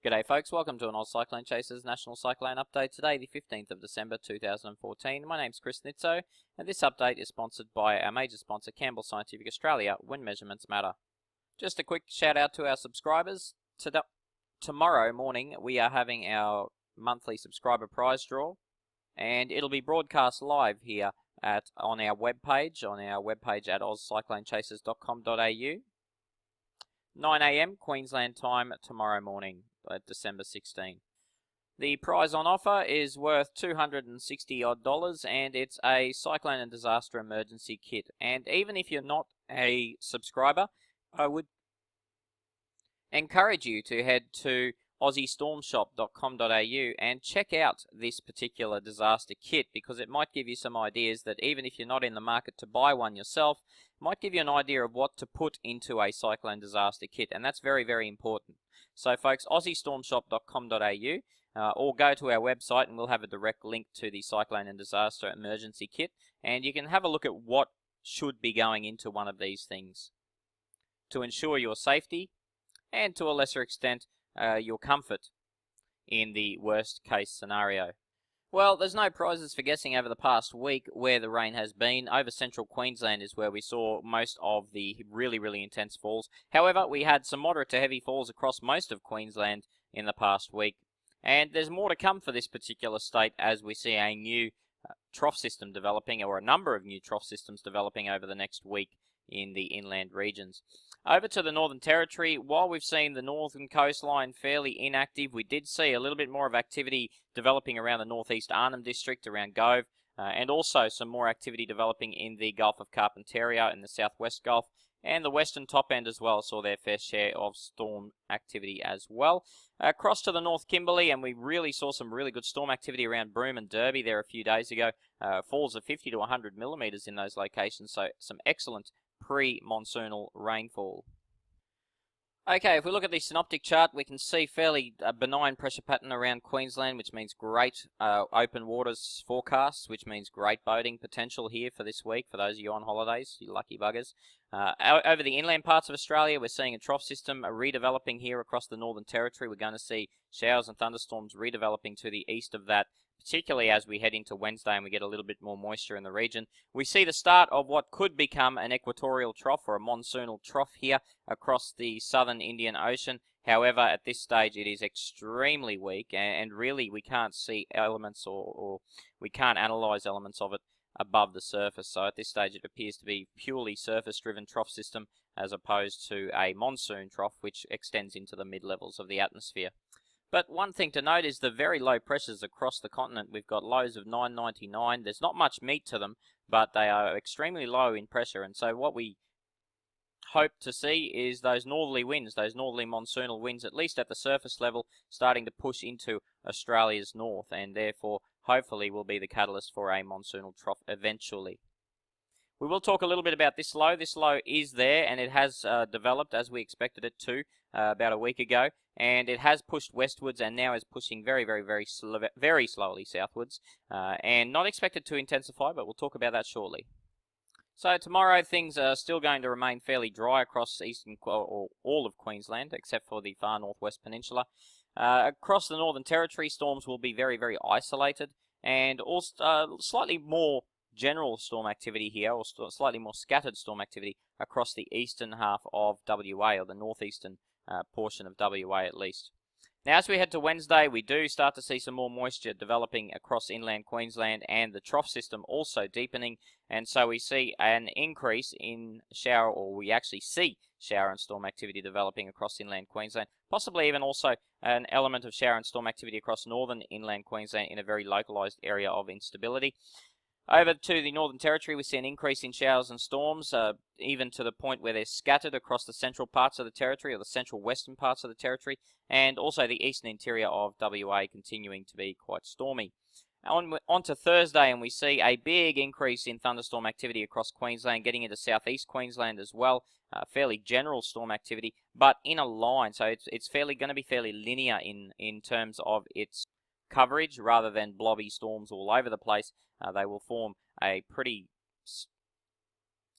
G'day folks, welcome to an Oz Cyclone Chasers National Cyclone Update. Today the 15th of December 2014. My name's Chris Nitzo and this update is sponsored by our major sponsor Campbell Scientific Australia, when measurements matter. Just a quick shout out to our subscribers. Tomorrow morning we are having our monthly subscriber prize draw and it'll be broadcast live here on our webpage at ozcyclonechasers.com.au. 9 AM Queensland time tomorrow morning, December 16. The prize on offer is worth $260 odd and it's a Cyclone and Disaster Emergency Kit. And even if you're not a subscriber, I would encourage you to head to aussiestormshop.com.au and check out this particular disaster kit, because it might give you some ideas that even if you're not in the market to buy one yourself, it might give you an idea of what to put into a cyclone disaster kit, and that's very, very important. So folks, aussiestormshop.com.au or go to our website and we'll have a direct link to the Cyclone and Disaster Emergency Kit, and you can have a look at what should be going into one of these things to ensure your safety and to a lesser extent your comfort in the worst case scenario. Well, there's no prizes for guessing over the past week where the rain has been. Over central Queensland is where we saw most of the really, really intense falls. However, we had some moderate to heavy falls across most of Queensland in the past week. And there's more to come for this particular state as we see a new trough system developing, or a number of new trough systems developing over the next week in the inland regions. Over to the Northern Territory, while we've seen the northern coastline fairly inactive, we did see a little bit more of activity developing around the northeast Arnhem district, around Gove, and also some more activity developing in the Gulf of Carpentaria in the southwest Gulf, and the western top end as well saw their fair share of storm activity as well. Across to the North Kimberley, and we really saw some really good storm activity around Broome and Derby there a few days ago. Falls of 50 to 100 millimetres in those locations, so some excellent pre-monsoonal rainfall. Okay, if we look at the synoptic chart, we can see fairly benign pressure pattern around Queensland, which means great open waters forecasts, which means great boating potential here for this week for those of you on holidays, you lucky buggers. Over the inland parts of Australia, we're seeing a trough system redeveloping here across the Northern Territory. We're going to see showers and thunderstorms redeveloping to the east of that, particularly as we head into Wednesday and we get a little bit more moisture in the region. We see the start of what could become an equatorial trough or a monsoonal trough here across the southern Indian Ocean. However, at this stage it is extremely weak, and really we can't see elements or we can't analyze elements of it above the surface. So at this stage it appears to be purely surface driven trough system as opposed to a monsoon trough which extends into the mid-levels of the atmosphere. But one thing to note is the very low pressures across the continent. We've got lows of 999. There's not much meat to them, but they are extremely low in pressure. And so what we hope to see is those northerly winds, those northerly monsoonal winds, at least at the surface level, starting to push into Australia's north, and therefore hopefully will be the catalyst for a monsoonal trough eventually. We will talk a little bit about this low. This low is there, and it has developed as we expected it to about a week ago, and it has pushed westwards and now is pushing very slowly southwards, and not expected to intensify, but we'll talk about that shortly. So tomorrow things are still going to remain fairly dry across eastern or all of Queensland, except for the far northwest peninsula. Across the Northern Territory, storms will be very isolated, and also slightly more general storm activity here, or slightly more scattered storm activity across the eastern half of WA, or the northeastern portion of WA at least. Now as we head to Wednesday, we do start to see some more moisture developing across inland Queensland and the trough system also deepening, and so we see an increase in shower, or we actually see shower and storm activity developing across inland Queensland, possibly even also an element of shower and storm activity across northern inland Queensland in a very localised area of instability. Over to the Northern Territory, we see an increase in showers and storms, even to the point where they're scattered across the central parts of the territory, or the central western parts of the territory, and also the eastern interior of WA continuing to be quite stormy. On to Thursday, and we see a big increase in thunderstorm activity across Queensland, getting into southeast Queensland as well. Fairly general storm activity, but in a line, so it's going to be fairly linear in terms of its coverage rather than blobby storms all over the place. They will form a pretty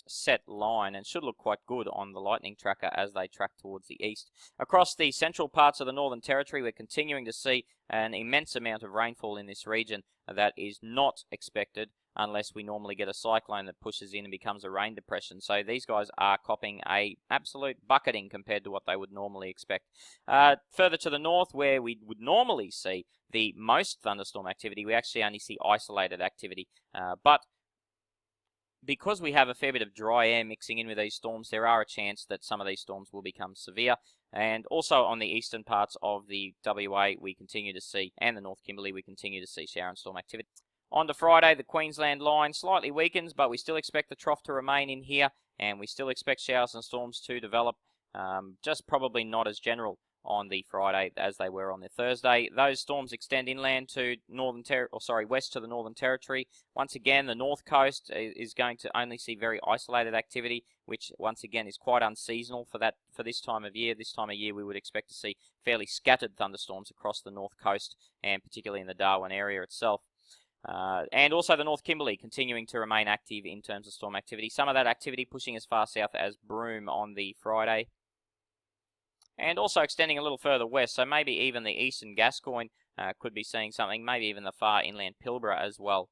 set line and should look quite good on the lightning tracker as they track towards the east. Across the central parts of the Northern Territory, we're continuing to see an immense amount of rainfall in this region that is not expected unless we normally get a cyclone that pushes in and becomes a rain depression. So these guys are copping a absolute bucketing compared to what they would normally expect. Further to the north, where we would normally see the most thunderstorm activity, we actually only see isolated activity. But because we have a fair bit of dry air mixing in with these storms, there are a chance that some of these storms will become severe. And also on the eastern parts of the WA, we continue to see, and the North Kimberley, we continue to see shower and storm activity. On to Friday, the Queensland line slightly weakens, but we still expect the trough to remain in here, and we still expect showers and storms to develop, just probably not as general on the Friday as they were on the Thursday. Those storms extend inland to west to the Northern Territory. Once again, the north coast is going to only see very isolated activity, which once again is quite unseasonal for this time of year. This time of year we would expect to see fairly scattered thunderstorms across the north coast, and particularly in the Darwin area itself. And also the North Kimberley continuing to remain active in terms of storm activity. Some of that activity pushing as far south as Broome on the Friday. And also extending a little further west, so maybe even the eastern Gascoyne could be seeing something, maybe even the far inland Pilbara as well.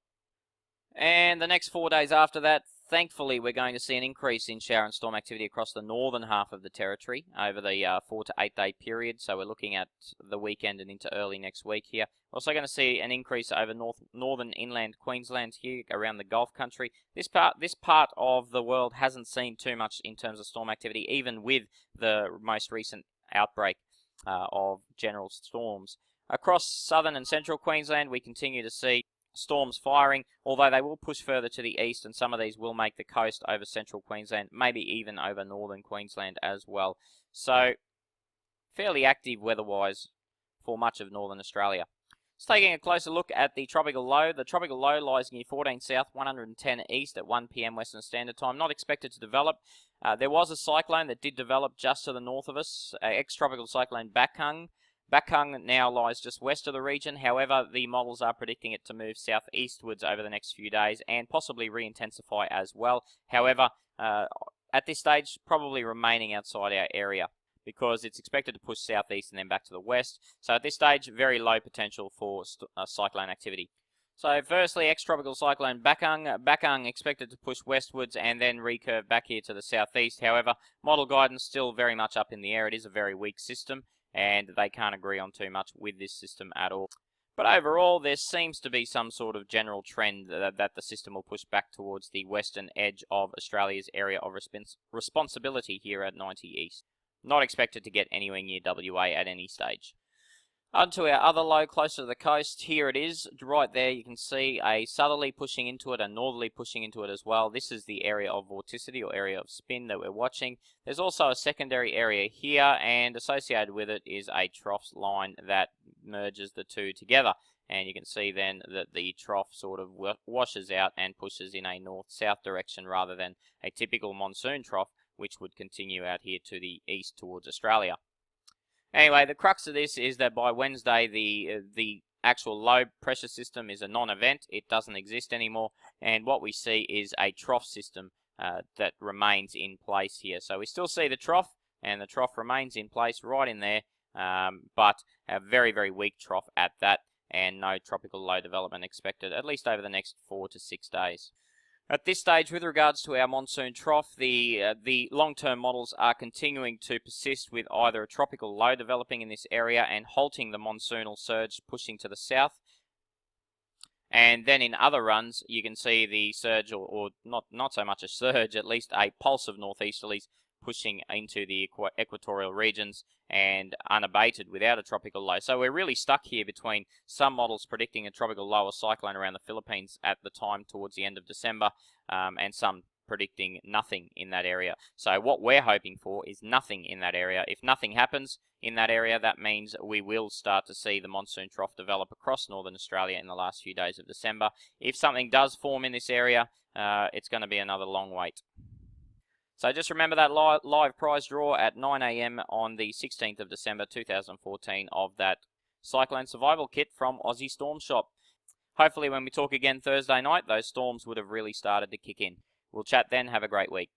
And the next 4 days after that, thankfully, we're going to see an increase in shower and storm activity across the northern half of the territory over the 4 to 8 day period. So we're looking at the weekend and into early next week here. We're also going to see an increase over northern inland Queensland here around the Gulf country. This part of the world hasn't seen too much in terms of storm activity, even with the most recent outbreak of general storms. Across southern and central Queensland, we continue to see storms firing, although they will push further to the east, and some of these will make the coast over central Queensland, maybe even over northern Queensland as well. So fairly active weather-wise for much of northern Australia. Just taking a closer look at the tropical low. The tropical low lies near 14 south, 110 east at 1 p.m. Western Standard Time. Not expected to develop. There was a cyclone that did develop just to the north of us, ex-tropical cyclone Bakung. Bakung now lies just west of the region. However, the models are predicting it to move southeastwards over the next few days and possibly re-intensify as well. However, at this stage, probably remaining outside our area, because it's expected to push southeast and then back to the west. So at this stage, very low potential for cyclone activity. So firstly, ex-tropical cyclone Bakung. Bakung expected to push westwards and then recurve back here to the southeast. However, model guidance still very much up in the air. It is a very weak system, and they can't agree on too much with this system at all. But overall, there seems to be some sort of general trend that the system will push back towards the western edge of Australia's area of responsibility here at 90 east. Not expected to get anywhere near WA at any stage. Onto our other low closer to the coast. Here it is. Right there you can see a southerly pushing into it, a northerly pushing into it as well. This is the area of vorticity or area of spin that we're watching. There's also a secondary area here, and associated with it is a trough line that merges the two together. And you can see then that the trough sort of washes out and pushes in a north-south direction rather than a typical monsoon trough, which would continue out here to the east towards Australia. Anyway, the crux of this is that by Wednesday, the actual low pressure system is a non-event. It doesn't exist anymore. And what we see is a trough system that remains in place here. So we still see the trough, and the trough remains in place right in there, but a very, very weak trough at that, and no tropical low development expected, at least over the next 4 to 6 days. At this stage, with regards to our monsoon trough, the long-term models are continuing to persist with either a tropical low developing in this area and halting the monsoonal surge pushing to the south. And then in other runs, you can see the surge, or not so much a surge, at least a pulse of northeasterlies pushing into the equatorial regions and unabated without a tropical low. So we're really stuck here between some models predicting a tropical low or cyclone around the Philippines at the time towards the end of December, and some predicting nothing in that area. So what we're hoping for is nothing in that area. If nothing happens in that area, that means we will start to see the monsoon trough develop across northern Australia in the last few days of December. If something does form in this area, it's going to be another long wait. So just remember that live prize draw at 9 a.m. on the 16th of December 2014 of that Cyclone Survival Kit from Aussie Storm Shop. Hopefully when we talk again Thursday night, those storms would have really started to kick in. We'll chat then. Have a great week.